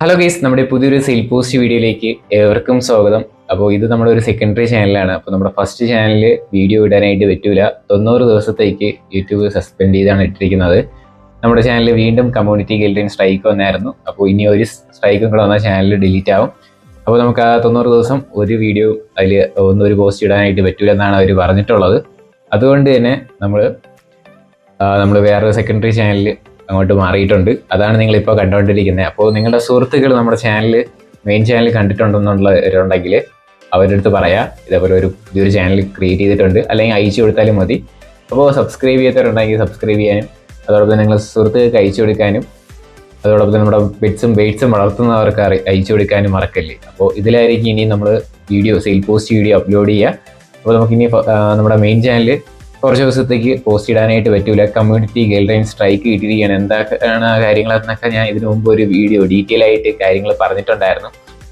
Hello guys, നമ്മുടെ പുതിയൊരു sale post വീഡിയോയിലേക്ക് ഏവർക്കും സ്വാഗതം. അപ്പോൾ ഇത് നമ്മുടെ ഒരു സെക്കൻഡറി ചാനലാണ്. അപ്പോൾ നമ്മുടെ ഫസ്റ്റ് ചാനലിൽ വീഡിയോ ഇടാനായിട്ട് പറ്റൂല. 90 ദിവസത്തേക്ക് യൂട്യൂബ് സസ്പെൻഡ് ചെയ്താണ് ഇട്ടിരിക്കുന്നത്. നമ്മുടെ ചാനലിൽ വീണ്ടും കമ്മ്യൂണിറ്റി ഗൈഡ്ലൈൻ സ്ട്രൈക്ക് വന്നായിരുന്നു. അപ്പോൾ ഇനി ഒരു സ്ട്രൈക്കും കൂടെ വന്നാൽ ചാനൽ ഡിലീറ്റ് ആവും. അപ്പോൾ നമുക്ക് ആ 90 ദിവസം ഒരു വീഡിയോ അതിൽ ഒരു പോസ്റ്റ് ഇടാനായിട്ട് പറ്റൂല എന്നാണ് അവർ പറഞ്ഞിട്ടുള്ളത്. അതുകൊണ്ട് തന്നെ നമ്മൾ വേറൊരു സെക്കൻഡറി ചാനലിൽ അങ്ങോട്ട് മാറിയിട്ടുണ്ട്. അതാണ് നിങ്ങളിപ്പോൾ കണ്ടുകൊണ്ടിരിക്കുന്നത്. അപ്പോൾ നിങ്ങളുടെ സുഹൃത്തുക്കൾ നമ്മുടെ മെയിൻ ചാനൽ കണ്ടിട്ടുണ്ടെന്നുള്ളവരുണ്ടെങ്കിൽ അവരുടെ അടുത്ത് പറയാം, ഇതേപോലെ പുതിയൊരു ചാനൽ ക്രിയേറ്റ് ചെയ്തിട്ടുണ്ട്, അല്ലെങ്കിൽ അയച്ചു കൊടുത്താലും മതി. അപ്പോൾ സബ്സ്ക്രൈബ് ചെയ്യാത്തവരുണ്ടെങ്കിൽ സബ്സ്ക്രൈബ് ചെയ്യാനും, അതോടൊപ്പം നിങ്ങൾ സുഹൃത്തുക്കൾക്ക് അയച്ചു കൊടുക്കാനും, അതോടൊപ്പം നമ്മുടെ പെറ്റ്സും ബേഡ്സും വളർത്തുന്നവർക്ക് അയച്ചു കൊടുക്കാനും മറക്കല്ലേ. അപ്പോൾ ഇതിലായിരിക്കും ഇനി നമ്മൾ സെയിൽ പോസ്റ്റ് വീഡിയോ അപ്ലോഡ് ചെയ്യുക. അപ്പോൾ നമുക്കിനി നമ്മുടെ മെയിൻ ചാനൽ കുറച്ച് ദിവസത്തേക്ക് പോസ്റ്റ് ഇടാനായിട്ട് പറ്റൂല. കമ്മ്യൂണിറ്റി ഗൈഡ്ലൈൻ സ്ട്രൈക്ക് കിട്ടിയിരിക്കുകയാണ്. എന്താണ് കാര്യങ്ങളെന്നൊക്കെ ഞാൻ ഇതിനു മുമ്പ് ഒരു വീഡിയോ ഡീറ്റെയിൽ ആയിട്ട് കാര്യങ്ങൾ പറഞ്ഞിട്ടുണ്ടായിരുന്നു.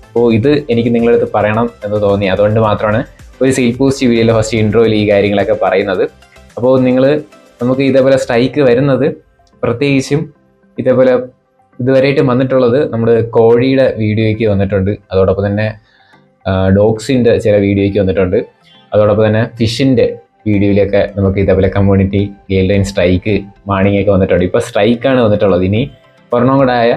അപ്പോൾ ഇത് എനിക്ക് നിങ്ങളുടെ അടുത്ത് പറയണം എന്ന് തോന്നി. അതുകൊണ്ട് മാത്രമാണ് ഒരു സെയിൽ പോസ്റ്റ് വീഡിയോയിലെ ഫസ്റ്റ് ഇൻട്രോയിൽ ഈ കാര്യങ്ങളൊക്കെ പറയുന്നത്. അപ്പോൾ നമുക്ക് ഇതേപോലെ സ്ട്രൈക്ക് വരുന്നത് പ്രത്യേകിച്ചും ഇതേപോലെ ഇതുവരെയായിട്ട് വന്നിട്ടുള്ളത് നമ്മുടെ കോഴിയുടെ വീഡിയോയ്ക്ക് വന്നിട്ടുണ്ട്, അതോടൊപ്പം തന്നെ ഡോഗ്സിൻ്റെ ചില വീഡിയോയ്ക്ക് വന്നിട്ടുണ്ട്, അതോടൊപ്പം തന്നെ ഫിഷിൻ്റെ വീഡിയോയിലൊക്കെ നമുക്ക് ഇതേപോലെ കമ്മ്യൂണിറ്റി ഗൈഡ്ലൈൻ സ്ട്രൈക്ക് വാണിംഗ് ഒക്കെ വന്നിട്ടുണ്ട്. ഇപ്പോൾ സ്ട്രൈക്കാണ് വന്നിട്ടുള്ളത്. ഇനി ഒരെണ്ണം കൂടെ ആയ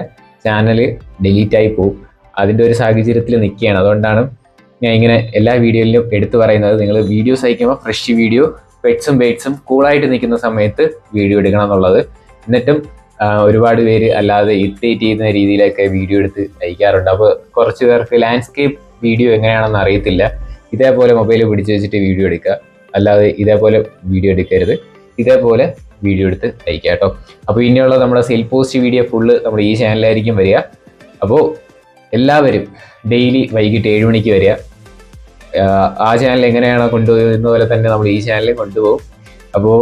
ചാനൽ ഡിലീറ്റായി പോകും. അതിൻ്റെ ഒരു സാഹചര്യത്തിൽ നിൽക്കുകയാണ്. അതുകൊണ്ടാണ് ഞാൻ ഇങ്ങനെ എല്ലാ വീഡിയോയിലും എടുത്തു പറയുന്നത്, നിങ്ങൾ വീഡിയോസ് അയക്കുമ്പോൾ ഫ്രഷ് വീഡിയോ, പെറ്റ്സും ബേഡ്സും കൂളായിട്ട് നിൽക്കുന്ന സമയത്ത് വീഡിയോ എടുക്കണം എന്നുള്ളത്. എന്നിട്ടും ഒരുപാട് പേര് അല്ലാതെ ഇറിറ്റേറ്റ് ചെയ്യുന്ന രീതിയിലൊക്കെ വീഡിയോ എടുത്ത് അയക്കാറുണ്ട്. അപ്പോൾ കുറച്ച് പേർക്ക് ലാൻഡ്സ്കേപ്പ് വീഡിയോ എങ്ങനെയാണെന്ന് അറിയത്തില്ല. ഇതേപോലെ മൊബൈൽ പിടിച്ച് വെച്ചിട്ട് വീഡിയോ എടുക്കുക, അല്ലാതെ ഇതേപോലെ വീഡിയോ എടുക്കരുത്. ഇതേപോലെ വീഡിയോ എടുത്ത് അയക്കുക കേട്ടോ. അപ്പോൾ ഇനിയുള്ള നമ്മുടെ സെയിൽ പോസ്റ്റ് വീഡിയോ ഫുള്ള് നമ്മുടെ ഈ ചാനലിലായിരിക്കും വരിക. അപ്പോൾ എല്ലാവരും ഡെയിലി വൈകിട്ട് 7 മണിക്ക് വരിക. ആ ചാനൽ എങ്ങനെയാണോ കൊണ്ടുപോകുന്ന പോലെ തന്നെ നമ്മൾ ഈ ചാനലിൽ കൊണ്ടുപോകും. അപ്പോൾ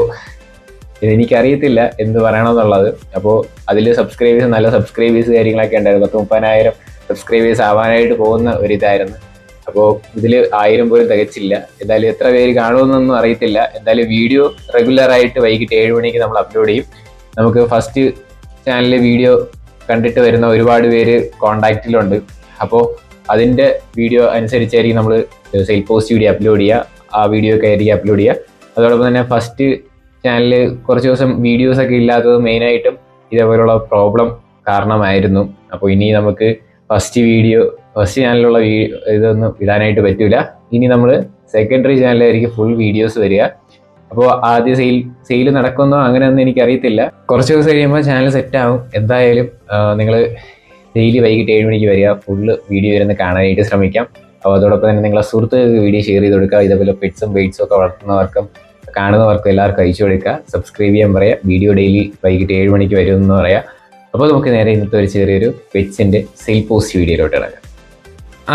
എനിക്കറിയത്തില്ല എന്ത് പറയണമെന്നുള്ളത്. അപ്പോൾ അതിൽ നല്ല സബ്സ്ക്രൈബേഴ്സ് കാര്യങ്ങളൊക്കെ ഉണ്ടായിരുന്നു. 30,000 സബ്സ്ക്രൈബേഴ്സ് ആവാനായിട്ട് പോകുന്ന ഒരിതായിരുന്നു. അപ്പോൾ ഇതിൽ 1000 പോലും തികച്ചില്ല. എന്തായാലും എത്ര പേര് കാണുമെന്നൊന്നും അറിയത്തില്ല. എന്തായാലും വീഡിയോ റെഗുലറായിട്ട് വൈകിട്ട് 7 മണിക്ക് നമ്മൾ അപ്ലോഡ് ചെയ്യും. നമുക്ക് ഫസ്റ്റ് ചാനലിൽ വീഡിയോ കണ്ടിട്ട് വരുന്ന ഒരുപാട് പേര് കോണ്ടാക്റ്റിലുണ്ട്. അപ്പോൾ അതിൻ്റെ വീഡിയോ അനുസരിച്ചായിരിക്കും നമ്മൾ സെയിൽ പോസ്റ്റ് വീഡിയോ അപ്ലോഡ് ചെയ്യുക. ആ വീഡിയോ ഒക്കെ ആയിരിക്കും അപ്ലോഡ് ചെയ്യുക. അതോടൊപ്പം തന്നെ ഫസ്റ്റ് ചാനലിൽ കുറച്ച് ദിവസം വീഡിയോസൊക്കെ ഇല്ലാത്തത് മെയിനായിട്ടും ഇതേപോലുള്ള പ്രോബ്ലം കാരണമായിരുന്നു. അപ്പോൾ ഇനി നമുക്ക് ഫസ്റ്റ് ചാനലിലുള്ള ഇതൊന്നും ഇടാനായിട്ട് പറ്റൂല. ഇനി നമ്മൾ സെക്കൻഡറി ചാനലിലായിരിക്കും ഫുൾ വീഡിയോസ് വരിക. അപ്പോൾ ആദ്യം സെയിൽ നടക്കുന്നോ അങ്ങനെയൊന്നും എനിക്കറിയത്തില്ല. കുറച്ച് ദിവസം കഴിയുമ്പോൾ ചാനൽ സെറ്റ് ആവും. എന്തായാലും നിങ്ങൾ ഡെയിലി വൈകിട്ട് 7 മണിക്ക് വരിക, ഫുള്ള് വീഡിയോ ഇരുന്ന് കാണാനായിട്ട് ശ്രമിക്കാം. അപ്പോൾ അതോടൊപ്പം തന്നെ നിങ്ങളെ സുഹൃത്തുക്കൾക്ക് വീഡിയോ ഷെയർ ചെയ്ത് കൊടുക്കുക. ഇതേപോലെ പെറ്റ്സും ബേഡ്സും ഒക്കെ വളർത്തുന്നവർക്കും കാണുന്നവർക്കും എല്ലാവർക്കും അയച്ചു കൊടുക്കുക. സബ്സ്ക്രൈബ് ചെയ്യാൻ പറയുക. വീഡിയോ ഡെയിലി വൈകിട്ട് 7 മണിക്ക് വരുമെന്ന് പറയാം. അപ്പോൾ നമുക്ക് നേരെ ഇന്നത്തെ ഒരു ചെറിയൊരു പെറ്റ്സിൻ്റെ സെയിൽ പോസ്റ്റ് വീഡിയോയിലോട്ട് ഇറങ്ങാം.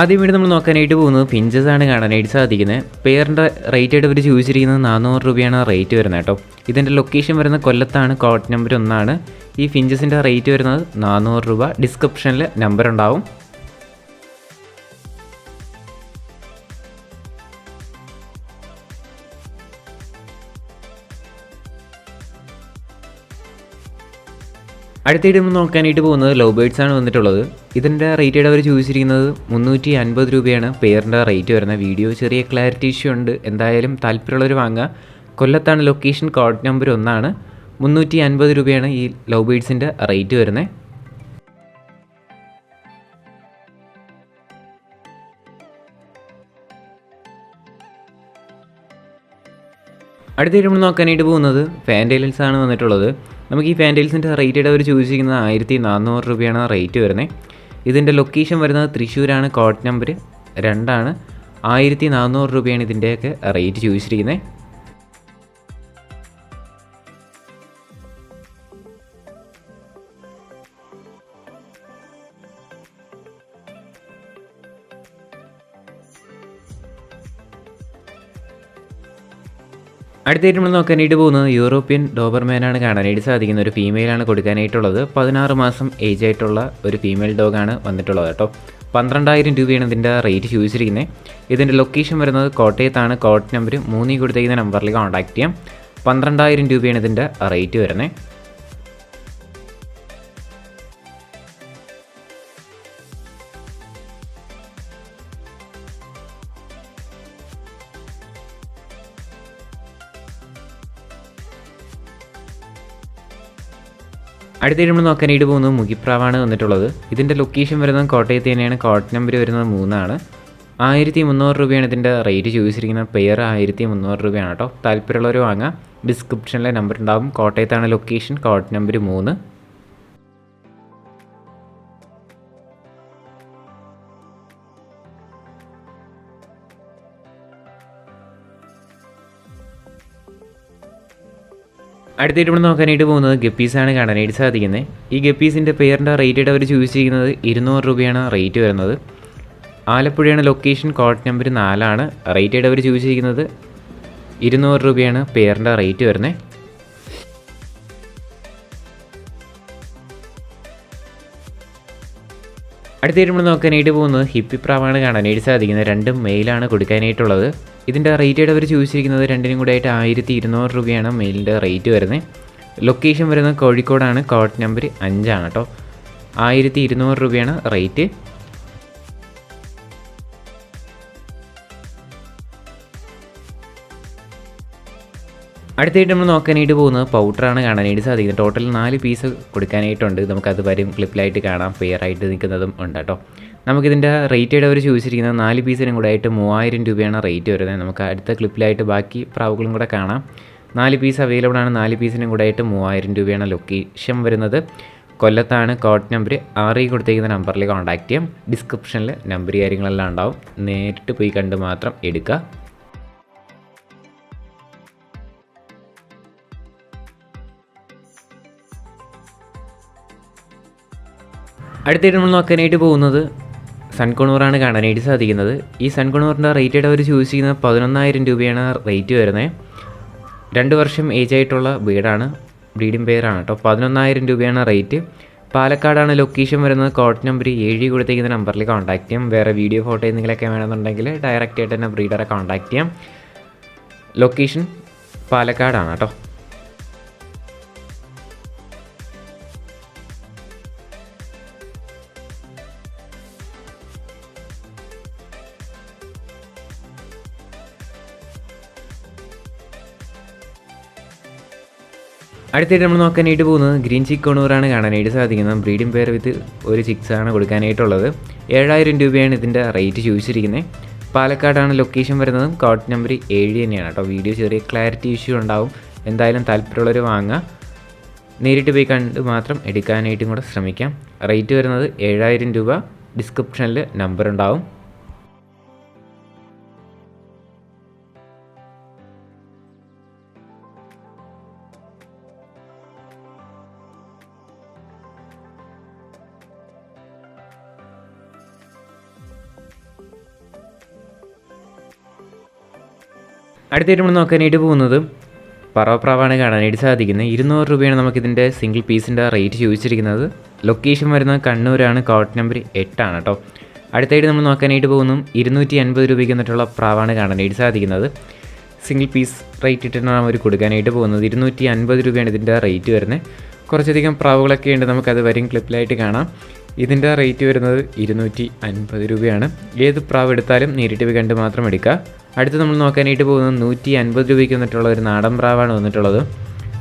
ആദ്യമായിട്ട് നമ്മൾ നോക്കാനായിട്ട് പോകുന്നത് ഫിഞ്ചസ് ആണ് കാണാനായിട്ട് സാധിക്കുന്നത്. പെയറിൻ്റെ റേറ്റ് ആയിട്ട് അവർ ചോദിച്ചിരിക്കുന്നത് 400 രൂപയാണ് റേറ്റ് വരുന്നത് കേട്ടോ. ഇതിൻ്റെ ലൊക്കേഷൻ വരുന്നത് കൊല്ലത്താണ്, കോഡ് നമ്പർ 1. ഈ ഫിഞ്ചസിൻ്റെ റേറ്റ് വരുന്നത് 400 രൂപ. ഡിസ്ക്രിപ്ഷനിൽ നമ്പർ ഉണ്ടാവും. അടുത്തായിട്ട് നമ്മൾ നോക്കാനായിട്ട് പോകുന്നത് ലവ് ബേഡ്സ് ആണ് വന്നിട്ടുള്ളത്. ഇതിൻ്റെ റേറ്റ് ആയിട്ട് അവർ ചോദിച്ചിരിക്കുന്നത് 350 രൂപയാണ് പെയറിൻ്റെ റേറ്റ് വരുന്നത്. വീഡിയോ ചെറിയ ക്ലാരിറ്റി ഇഷ്യൂ ഉണ്ട്. എന്തായാലും താല്പര്യമുള്ളവർ വാങ്ങുക. കൊല്ലത്താണ് ലൊക്കേഷൻ, കോഡ് നമ്പർ 1. 350 രൂപയാണ് ഈ ലവ് ബേഡ്സിൻ്റെ റേറ്റ് വരുന്നത്. അടുത്തായിട്ട് നമ്മൾ നോക്കാനായിട്ട് പോകുന്നത് ഫാൻറ്റൈൽസ് ആണ് വന്നിട്ടുള്ളത്. നമുക്ക് ഈ ഫാൻറ്റൈൽസിൻ്റെ റേറ്റ് ആയിട്ട് അവർ ചോദിച്ചിരിക്കുന്നത് 1400 രൂപയാണ് റേറ്റ് വരുന്നത്. ഇതിൻ്റെ ലൊക്കേഷൻ വരുന്നത് തൃശ്ശൂരാണ്, കോഡ് നമ്പർ 2. 1400 രൂപയാണ് ഇതിൻ്റെയൊക്കെ റേറ്റ് ചോദിച്ചിരിക്കുന്നത്. അടുത്തായിട്ട് നമ്മൾ നോക്കാനായിട്ട് പോകുന്നത് യൂറോപ്യൻ ഡോബർമാനാണ് കാണാനായിട്ട് സാധിക്കുന്ന ഒരു ഫീമെയിലാണ് കൊടുക്കാനായിട്ടുള്ളത്. 16 മാസം ഏജ് ആയിട്ടുള്ള ഒരു ഫീമെയിൽ ഡോഗാണ് വന്നിട്ടുള്ളത് കേട്ടോ. 12,000 രൂപയാണ് ഇതിൻ്റെ റേറ്റ് ചോദിച്ചിരിക്കുന്നത്. ഇതിൻ്റെ ലൊക്കേഷൻ വരുന്നത് കോട്ടയത്താണ്, കോഡ് നമ്പർ 3 കൊടുത്തേക്കുന്ന നമ്പറിൽ കോൺടാക്ട് ചെയ്യാം. 12,000 രൂപയാണ് ഇതിൻ്റെ റേറ്റ് വരുന്നത്. അടുത്തായിട്ട് നമ്മൾ നോക്കാനായിട്ട് പോകുന്നത് മുഖിപ്രാവാണ് വന്നിട്ടുള്ളത്. ഇതിൻ്റെ ലൊക്കേഷൻ വരുന്നത് കോട്ടയത്ത് തന്നെയാണ്. കോട്ട് നമ്പർ വരുന്നത് 3 1300 രൂപയാണ് ഇതിൻ്റെ റേറ്റ് ചോദിച്ചിരിക്കുന്നത്. പെയർ 1300 രൂപയാണ് കേട്ടോ. താല്പര്യമുള്ളവർ വാങ്ങാം. ഡിസ്ക്രിപ്ഷനിലെ നമ്പർ ഉണ്ടാകും. കോട്ടയത്താണ് ലൊക്കേഷൻ, കോട്ട് നമ്പർ 3. അടുത്തായിട്ട് നമ്മൾ നോക്കാനായിട്ട് പോകുന്നത് ഗപ്പീസാണ് കാണാനായിട്ട് സാധിക്കുന്നത്. ഈ ഗപ്പീസിൻ്റെ പെയറിൻ്റെ റേറ്റ് അവർ ചൂസ് ചെയ്യുന്നത് 200 രൂപയാണ് റേറ്റ് വരുന്നത്. ആലപ്പുഴയാണ് ലൊക്കേഷൻ, കോട്ട് നമ്പർ 4. റേറ്റ് അവർ ചൂസ് ചെയ്യുന്നത് 200 രൂപയാണ് പെയറിൻ്റെ റേറ്റ് വരുന്നത്. അടുത്തായിട്ട് നമ്മൾ നോക്കാനായിട്ട് പോകുന്നത് ഹിപ്പിപ്രാവാണ് കാണാനായിട്ട് സാധിക്കുന്നത്. 2 മെയിലാണ് കൊടുക്കാനായിട്ടുള്ളത്. ഇതിൻ്റെ റേറ്റ് അവർ ചൂസ് ചെയ്യുന്നത് രണ്ടിനും കൂടെ ആയിട്ട് 1200 രൂപയാണ് മെയിലിൻ്റെ റേറ്റ് വരുന്നത്. ലൊക്കേഷൻ വരുന്നത് കോഴിക്കോടാണ്, കോട്ട് നമ്പർ 5 കേട്ടോ. 1200 രൂപയാണ് റേറ്റ്. അടുത്തായിട്ട് നമ്മൾ നോക്കാനായിട്ട് പോകുന്നത് പൗഡറാണ് കാണാനായിട്ട് സാധിക്കുന്നത്. ടോട്ടൽ 4 പീസ് കൊടുക്കാനായിട്ടുണ്ട്. നമുക്കത് വരും ക്ലിപ്പിലായിട്ട് കാണാം. പെയറായിട്ട് നിൽക്കുന്നതും ഉണ്ട് കേട്ടോ. നമുക്കിതിൻ്റെ റേറ്റ് അവർ ചോദിച്ചിരിക്കുന്നത് 4 പീസിനും കൂടെ ആയിട്ട് 3000 രൂപയാണ് റേറ്റ് വരുന്നത്. നമുക്ക് അടുത്ത ക്ലിപ്പിലായിട്ട് ബാക്കി പ്രാവുകളും കൂടെ കാണാം. 4 പീസ് അവൈലബിൾ ആണ്. 4 പീസിനും കൂടെ ആയിട്ട് 3000 രൂപയാണ് ലൊക്കേഷൻ വരുന്നത്. കൊല്ലത്താണ്, കോട്ട് നമ്പർ 6 കൊടുത്തിരിക്കുന്ന നമ്പറിൽ കോൺടാക്ട് ചെയ്യാം. ഡിസ്ക്രിപ്ഷനിൽ നമ്പർ കാര്യങ്ങളെല്ലാം ഉണ്ടാവും. നേരിട്ട് പോയി കണ്ട് മാത്രം എടുക്കുക. അടുത്തായിട്ട് നമ്മൾ നോക്കാനായിട്ട് പോകുന്നത് സൺകുണൂറാണ് കാണാനായിട്ട് സാധിക്കുന്നത്. ഈ സൺകുണൂറിൻ്റെ റേറ്റ് അവർ ചൂസ് ചെയ്യുന്നത് 11,000 രൂപയാണ് റേറ്റ് വരുന്നത്. 2 വർഷം ഏജ് ആയിട്ടുള്ള ബ്രീഡിംഗ് പെയറാണ് കേട്ടോ. 11,000 രൂപയാണ് റേറ്റ്. പാലക്കാടാണ് ലൊക്കേഷൻ വരുന്നത്. കോട്ട് നമ്പർ 7 കൊടുത്തിരിക്കുന്ന നമ്പറിൽ കോൺടാക്ട് ചെയ്യാം. വേറെ വീഡിയോ ഫോട്ടോ എന്തെങ്കിലുമൊക്കെ വേണമെന്നുണ്ടെങ്കിൽ ഡയറക്റ്റ് ആയിട്ട് തന്നെ ബ്രീഡറെ കോൺടാക്ട് ചെയ്യാം. ലൊക്കേഷൻ പാലക്കാടാണ് കേട്ടോ. അടുത്തായിട്ട് നമ്മൾ നോക്കാനായിട്ട് പോകുന്നത് ഗ്രീൻ ചിക്ക് കൊണൂറാണ് കാണാനായിട്ട് സാധിക്കുന്നത്. ബ്രീഡിംഗ് പെയർ വിത്ത് ഒരു ചിക്സാണ് കൊടുക്കാനായിട്ടുള്ളത്. 7000 രൂപയാണ് ഇതിൻ്റെ റേറ്റ് ചോദിച്ചിരിക്കുന്നത്. പാലക്കാടാണ് ലൊക്കേഷൻ വരുന്നത്. കോട്ട് നമ്പർ 7 തന്നെയാണ് കേട്ടോ. വീഡിയോ ചെറിയ ക്ലാരിറ്റി ഇഷ്യൂ ഉണ്ടാവും. എന്തായാലും താല്പര്യമുള്ളവർ വാങ്ങാം. നേരിട്ട് പോയി കണ്ട് മാത്രം എടുക്കാനായിട്ടും കൂടെ ശ്രമിക്കാം. റേറ്റ് വരുന്നത് 7000 രൂപ. ഡിസ്ക്രിപ്ഷനിൽ നമ്പർ ഉണ്ടാവും. അടുത്തായിട്ട് നമ്മൾ നോക്കാനായിട്ട് പോകുന്നത് പറവപ്രാവാണ് കാണാനായിട്ട് സാധിക്കുന്നത്. 200 രൂപയാണ് നമുക്കിതിൻ്റെ സിംഗിൾ പീസിൻ്റെ റേറ്റ് ചോദിച്ചിരിക്കുന്നത്. ലൊക്കേഷൻ വരുന്നത് കണ്ണൂരാണ്. കോട്ട് നമ്പർ 8 കേട്ടോ. അടുത്തായിട്ട് നമ്മൾ നോക്കാനായിട്ട് പോകുന്നു 250 രൂപയ്ക്ക് വന്നിട്ടുള്ള പ്രാവാണ് കാണാനായിട്ട് സാധിക്കുന്നത്. സിംഗിൾ പീസ് റേറ്റ് ഇട്ടിട്ടാണ് അവർ കൊടുക്കാനായിട്ട് പോകുന്നത്. 250 രൂപയാണ് ഇതിൻ്റെ റേറ്റ് വരുന്നത്. കുറച്ചധികം പ്രാവുകളൊക്കെ ഉണ്ട്. നമുക്കത് വരും ക്ലിപ്പിലായിട്ട് കാണാം. ഇതിൻ്റെ റേറ്റ് വരുന്നത് 250 രൂപയാണ്. ഏത് പ്രാവ് എടുത്താലും നേരിട്ട് പോയി കണ്ട് മാത്രം എടുക്കുക. അടുത്ത് നമ്മൾ നോക്കാനായിട്ട് പോകുന്നത് 150 രൂപയ്ക്ക് വന്നിട്ടുള്ള ഒരു നാടൻ പ്രാവാണ് വന്നിട്ടുള്ളത്.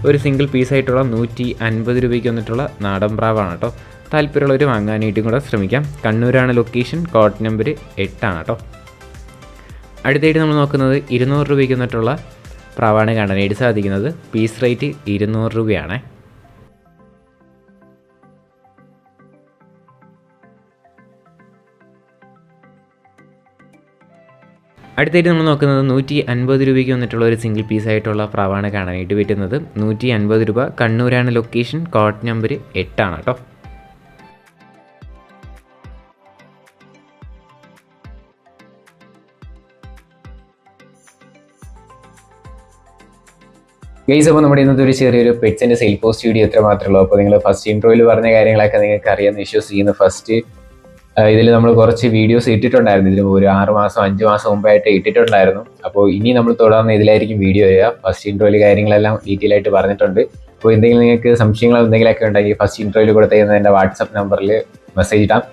ഒരു സിംഗിൾ പീസായിട്ടുള്ള 150 രൂപയ്ക്ക് വന്നിട്ടുള്ള നാടൻ പ്രാവാണ് കേട്ടോ. താല്പര്യമുള്ളവർ വാങ്ങാനായിട്ടും കൂടെ ശ്രമിക്കാം. കണ്ണൂരാണ് ലൊക്കേഷൻ. കോട്ട് നമ്പർ 8 കേട്ടോ. അടുത്തായിട്ട് നമ്മൾ നോക്കുന്നത് 200 രൂപയ്ക്ക് വന്നിട്ടുള്ള പ്രാവാണ് കാണാനായിട്ട് സാധിക്കുന്നത്. പീസ് റേറ്റ് 200 രൂപയാണ്. അടുത്തായിട്ട് നമ്മൾ നോക്കുന്നത് 150 രൂപയ്ക്ക് വന്നിട്ടുള്ള ഒരു സിംഗിൾ പീസായിട്ടുള്ള പ്രാവാണ് കാണാനായിട്ട് പറ്റുന്നത്. 150 രൂപ. കണ്ണൂരാണ് ലൊക്കേഷൻ. കോട്ട് നമ്പർ 8 കേട്ടോ. ഗൈസ്, അപ്പോൾ നമ്മുടെ ഇന്നത്തെ ഒരു ചെറിയൊരു പെറ്റ്സിൻ്റെ സെയിൽ പോസ്റ്റ് വീഡിയോ എത്ര മാത്രമേ ഉള്ളൂ. അപ്പോൾ നിങ്ങൾ ഫസ്റ്റ് ഇൻട്രോയിൽ പറഞ്ഞ കാര്യങ്ങളൊക്കെ നിങ്ങൾക്ക് അറിയാമെന്ന് വിശ്വസിക്കുന്നു. ഫസ്റ്റ് ഇതിൽ നമ്മൾ കുറച്ച് വീഡിയോസ് ഇട്ടിട്ടുണ്ടായിരുന്നു. ഇതിൽ ഒരു 6 മാസം 5 മാസം മുമ്പായിട്ട് ഇട്ടിട്ടുണ്ടായിരുന്നു. അപ്പോൾ ഇനി നമ്മൾ തുടർന്ന് ഇതിലായിരിക്കും വീഡിയോ വരിക. ഫസ്റ്റ് ഇൻട്രോയിൽ കാര്യങ്ങളെല്ലാം ഡീറ്റെയിൽ ആയിട്ട് പറഞ്ഞിട്ടുണ്ട്. അപ്പോൾ എന്തെങ്കിലും നിങ്ങൾക്ക് സംശയങ്ങൾ എന്തെങ്കിലുമൊക്കെ ഉണ്ടെങ്കിൽ ഫസ്റ്റ് ഇൻട്രോയിൽ കൊടുത്തേക്കുന്ന എൻ്റെ വാട്സപ്പ് നമ്പറിൽ മെസ്സേജ് ഇടാം.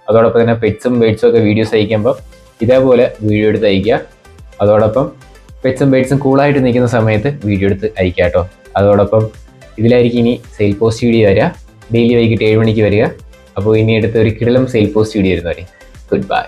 അതോടൊപ്പം തന്നെ പെറ്റ്സും ബേഡ്സും ഒക്കെ വീഡിയോസ് അയക്കുമ്പോൾ ഇതേപോലെ വീഡിയോ എടുത്ത് അയക്കുക. അതോടൊപ്പം പെറ്റ്സും ബേഡ്സും കൂളായിട്ട് നിൽക്കുന്ന സമയത്ത് വീഡിയോ എടുത്ത് അയക്കുക കേട്ടോ. അതോടൊപ്പം ഇതിലായിരിക്കും ഇനി സെയിൽ പോസ്റ്റ് വീഡിയോ വരിക. ഡെയിലി വൈകിട്ട് 7 മണിക്ക് വരിക. അപ്പോൾ ഇനി അടുത്ത ഒരു കിടിലം സെയിൽ പോസ്റ്റ് വീഡിയോ വരുന്നവരെ ഗുഡ് ബൈ.